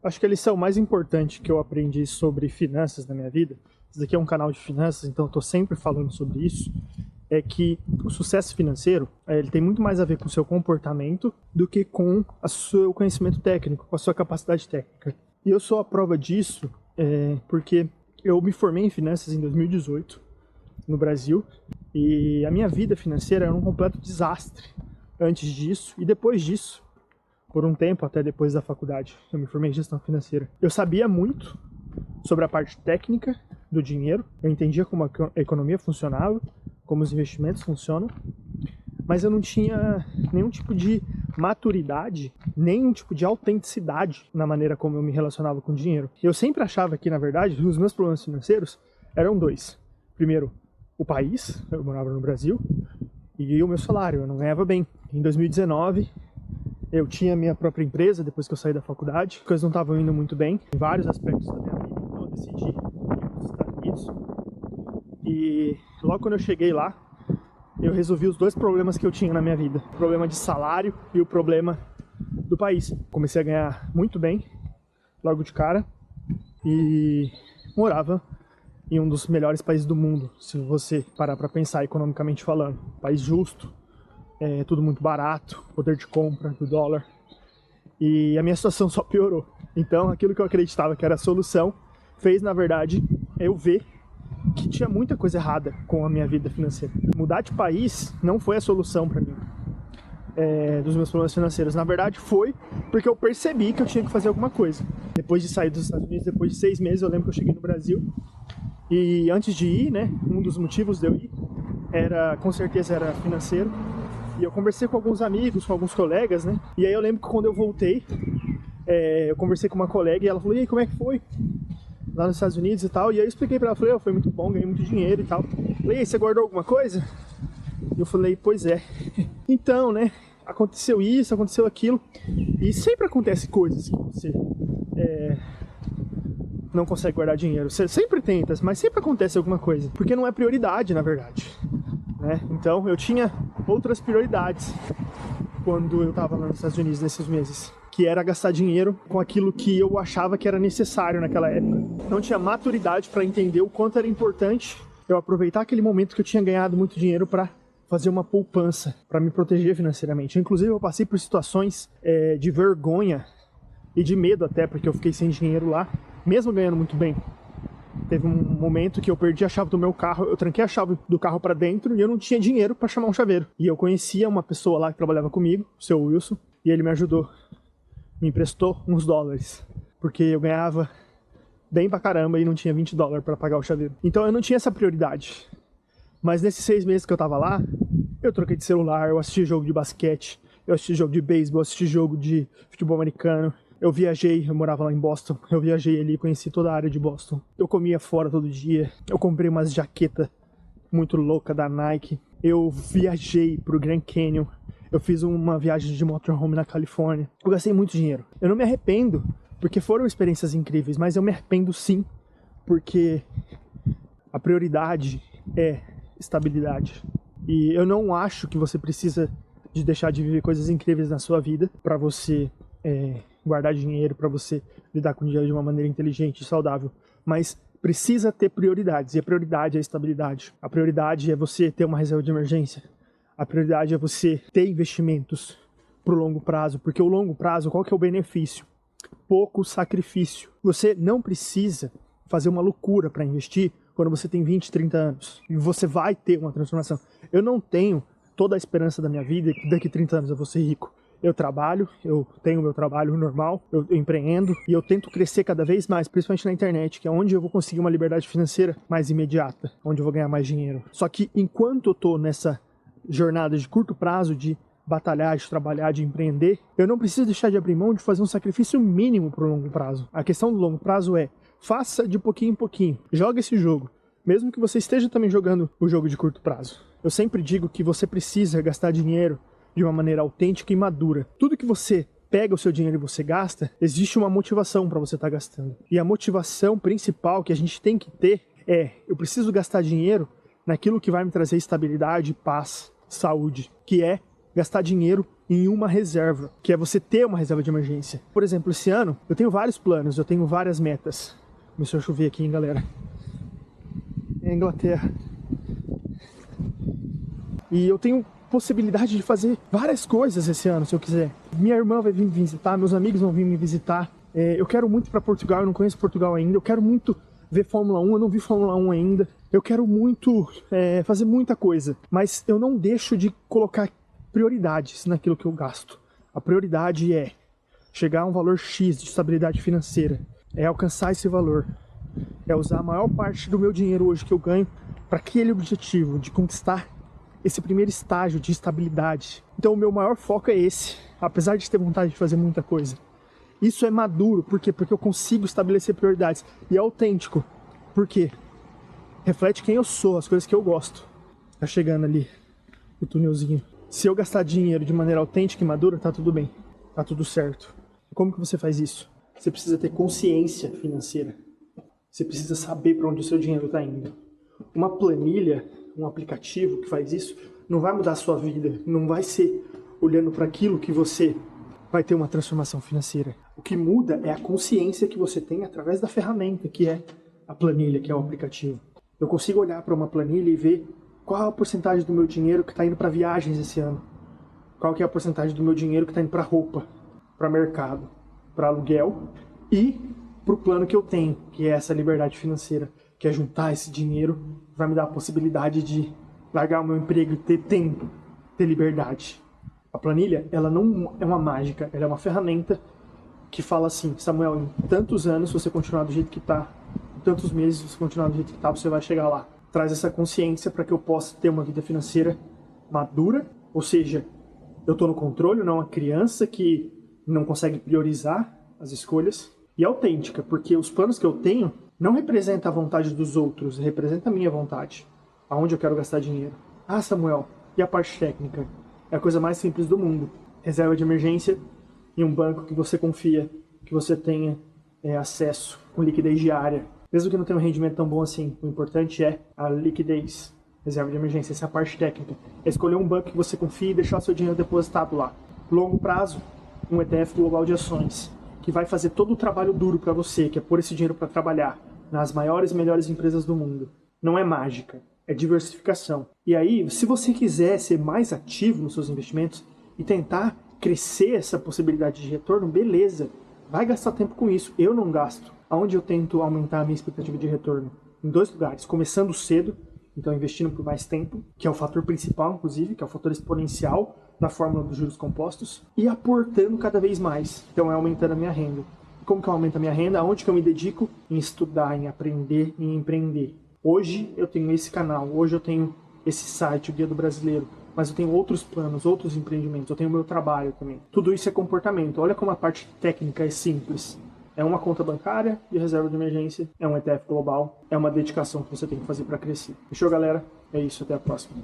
Acho que a lição mais importante que eu aprendi sobre finanças na minha vida, isso daqui é um canal de finanças, então eu estou sempre falando sobre isso, é que o sucesso financeiro ele tem muito mais a ver com o seu comportamento do que com o seu conhecimento técnico, com a sua capacidade técnica. E eu sou a prova disso porque eu me formei em finanças em 2018 no Brasil e a minha vida financeira era um completo desastre antes disso e depois disso. Por um tempo, até depois da faculdade, eu me formei em gestão financeira. Eu sabia muito sobre a parte técnica do dinheiro, eu entendia como a economia funcionava, como os investimentos funcionam, mas eu não tinha nenhum tipo de maturidade, nenhum tipo de autenticidade na maneira como eu me relacionava com o dinheiro. Eu sempre achava que, na verdade, os meus problemas financeiros eram dois. Primeiro, o país, eu morava no Brasil, e o meu salário, eu não ganhava bem. Em 2019... eu tinha minha própria empresa depois que eu saí da faculdade. As coisas não estavam indo muito bem em vários aspectos da minha vida, então eu decidi ir para os Estados Unidos. E logo quando eu cheguei lá, eu resolvi os dois problemas que eu tinha na minha vida. O problema de salário e o problema do país. Comecei a ganhar muito bem, logo de cara, e morava em um dos melhores países do mundo, se você parar para pensar economicamente falando. País justo. Tudo muito barato, poder de compra do dólar, e a minha situação só piorou. Então aquilo que eu acreditava que era a solução fez, na verdade, eu ver que tinha muita coisa errada com a minha vida financeira. Mudar de país não foi a solução para mim, dos meus problemas financeiros. Na verdade foi porque eu percebi que eu tinha que fazer alguma coisa. Depois de sair dos Estados Unidos, depois de 6 meses, eu lembro que eu cheguei no Brasil, e antes de ir, né, um dos motivos de eu ir com certeza era financeiro. E eu conversei com alguns amigos, com alguns colegas, né? E aí eu lembro que quando eu voltei, eu conversei com uma colega e ela falou: e aí, como é que foi? Lá nos Estados Unidos e tal. E aí eu expliquei pra ela, falei: foi muito bom, ganhei muito dinheiro e tal. Falei: e aí, você guardou alguma coisa? E eu falei: pois é. Então, né? Aconteceu isso, aconteceu aquilo. E sempre acontece coisas que você não consegue guardar dinheiro. Você sempre tenta, mas sempre acontece alguma coisa. Porque não é prioridade, na verdade. Né? Então eu tinha outras prioridades quando eu estava lá nos Estados Unidos nesses meses, que era gastar dinheiro com aquilo que eu achava que era necessário naquela época. Não tinha maturidade para entender o quanto era importante eu aproveitar aquele momento que eu tinha ganhado muito dinheiro para fazer uma poupança, para me proteger financeiramente. Inclusive eu passei por situações de vergonha e de medo até, porque eu fiquei sem dinheiro lá, mesmo ganhando muito bem. Teve um momento que eu perdi a chave do meu carro, eu tranquei a chave do carro pra dentro e eu não tinha dinheiro pra chamar um chaveiro. E eu conhecia uma pessoa lá que trabalhava comigo, o seu Wilson, e ele me ajudou, me emprestou uns dólares, porque eu ganhava bem pra caramba e não tinha $20 pra pagar o chaveiro. Então eu não tinha essa prioridade. Mas nesses 6 meses que eu tava lá, eu troquei de celular, eu assisti jogo de basquete, eu assisti jogo de beisebol, eu assisti jogo de futebol americano. Eu viajei, eu morava lá em Boston, eu viajei ali, conheci toda a área de Boston. Eu comia fora todo dia, eu comprei umas jaquetas muito louca da Nike. Eu viajei pro Grand Canyon, eu fiz uma viagem de motorhome na Califórnia. Eu gastei muito dinheiro. Eu não me arrependo, porque foram experiências incríveis, mas eu me arrependo sim, porque a prioridade é estabilidade. E eu não acho que você precisa de deixar de viver coisas incríveis na sua vida para você guardar dinheiro, para você lidar com o dinheiro de uma maneira inteligente e saudável, mas precisa ter prioridades, e a prioridade é a estabilidade. A prioridade é você ter uma reserva de emergência. A prioridade é você ter investimentos para o longo prazo, porque o longo prazo, qual que é o benefício? Pouco sacrifício. Você não precisa fazer uma loucura para investir quando você tem 20, 30 anos, e você vai ter uma transformação. Eu não tenho toda a esperança da minha vida que daqui a 30 anos eu vou ser rico. Eu trabalho, eu tenho meu trabalho normal, eu empreendo e eu tento crescer cada vez mais, principalmente na internet, que é onde eu vou conseguir uma liberdade financeira mais imediata, onde eu vou ganhar mais dinheiro. Só que enquanto eu tô nessa jornada de curto prazo, de batalhar, de trabalhar, de empreender, eu não preciso deixar de abrir mão de fazer um sacrifício mínimo pro longo prazo. A questão do longo prazo é, faça de pouquinho em pouquinho, joga esse jogo, mesmo que você esteja também jogando o jogo de curto prazo. Eu sempre digo que você precisa gastar dinheiro de uma maneira autêntica e madura. Tudo que você pega o seu dinheiro e você gasta, existe uma motivação para você estar gastando. E a motivação principal que a gente tem que ter é: eu preciso gastar dinheiro naquilo que vai me trazer estabilidade, paz, saúde, que é gastar dinheiro em uma reserva, que é você ter uma reserva de emergência. Por exemplo, esse ano eu tenho vários planos, eu tenho várias metas. Começou a chover aqui, hein, galera? É a Inglaterra. E eu tenho possibilidade de fazer várias coisas esse ano, se eu quiser. Minha irmã vai vir me visitar, meus amigos vão vir me visitar. Eu quero muito ir para Portugal, eu não conheço Portugal ainda. Eu quero muito ver Fórmula 1, eu não vi Fórmula 1 ainda. Eu quero muito fazer muita coisa, mas eu não deixo de colocar prioridades naquilo que eu gasto. A prioridade é chegar a um valor X de estabilidade financeira, é alcançar esse valor, é usar a maior parte do meu dinheiro hoje que eu ganho para aquele objetivo de conquistar esse primeiro estágio de estabilidade. Então o meu maior foco é esse, apesar de ter vontade de fazer muita coisa. Isso é maduro, por quê? Porque eu consigo estabelecer prioridades. E é autêntico, por quê? Reflete quem eu sou, as coisas que eu gosto. Tá chegando ali o túnelzinho. Se eu gastar dinheiro de maneira autêntica e madura, tá tudo bem, tá tudo certo. Como que você faz isso? Você precisa ter consciência financeira. Você precisa saber para onde o seu dinheiro está indo. Uma planilha, um aplicativo que faz isso, não vai mudar a sua vida. Não vai ser olhando para aquilo que você vai ter uma transformação financeira. O que muda é a consciência que você tem através da ferramenta, que é a planilha, que é o aplicativo. Eu consigo olhar para uma planilha e ver qual é a porcentagem do meu dinheiro que está indo para viagens esse ano. Qual que é a porcentagem do meu dinheiro que está indo para roupa, para mercado, para aluguel e para o plano que eu tenho, que é essa liberdade financeira, que é juntar esse dinheiro, vai me dar a possibilidade de largar o meu emprego e ter tempo, ter liberdade. A planilha, ela não é uma mágica, ela é uma ferramenta que fala assim, Samuel, em tantos anos, se você continuar do jeito que está, em tantos meses, se você continuar do jeito que está, você vai chegar lá. Traz essa consciência para que eu possa ter uma vida financeira madura, ou seja, eu estou no controle, não uma criança que não consegue priorizar as escolhas, e autêntica, porque os planos que eu tenho não representam a vontade dos outros, representam a minha vontade, aonde eu quero gastar dinheiro. Ah, Samuel, e a parte técnica? É a coisa mais simples do mundo. Reserva de emergência em um banco que você confia, que você tenha acesso com liquidez diária. Mesmo que não tenha um rendimento tão bom assim, o importante é a liquidez. Reserva de emergência, essa é a parte técnica. É escolher um banco que você confie e deixar seu dinheiro depositado lá. Longo prazo, um ETF global de ações, que vai fazer todo o trabalho duro para você, que é pôr esse dinheiro para trabalhar nas maiores e melhores empresas do mundo. Não é mágica, é diversificação. E aí, se você quiser ser mais ativo nos seus investimentos e tentar crescer essa possibilidade de retorno, beleza, vai gastar tempo com isso. Eu não gasto. Aonde eu tento aumentar a minha expectativa de retorno? Em 2 lugares. Começando cedo, então investindo por mais tempo, que é o fator principal, inclusive, que é o fator exponencial da fórmula dos juros compostos, e aportando cada vez mais. Então é aumentando a minha renda. Como que eu aumento a minha renda? Aonde que eu me dedico? Em estudar, em aprender, em empreender. Hoje eu tenho esse canal, hoje eu tenho esse site, o Guia do Brasileiro, mas eu tenho outros planos, outros empreendimentos, eu tenho o meu trabalho também. Tudo isso é comportamento. Olha como a parte técnica é simples. É uma conta bancária de reserva de emergência, é um ETF global, é uma dedicação que você tem que fazer para crescer. Fechou, galera? É isso, até a próxima.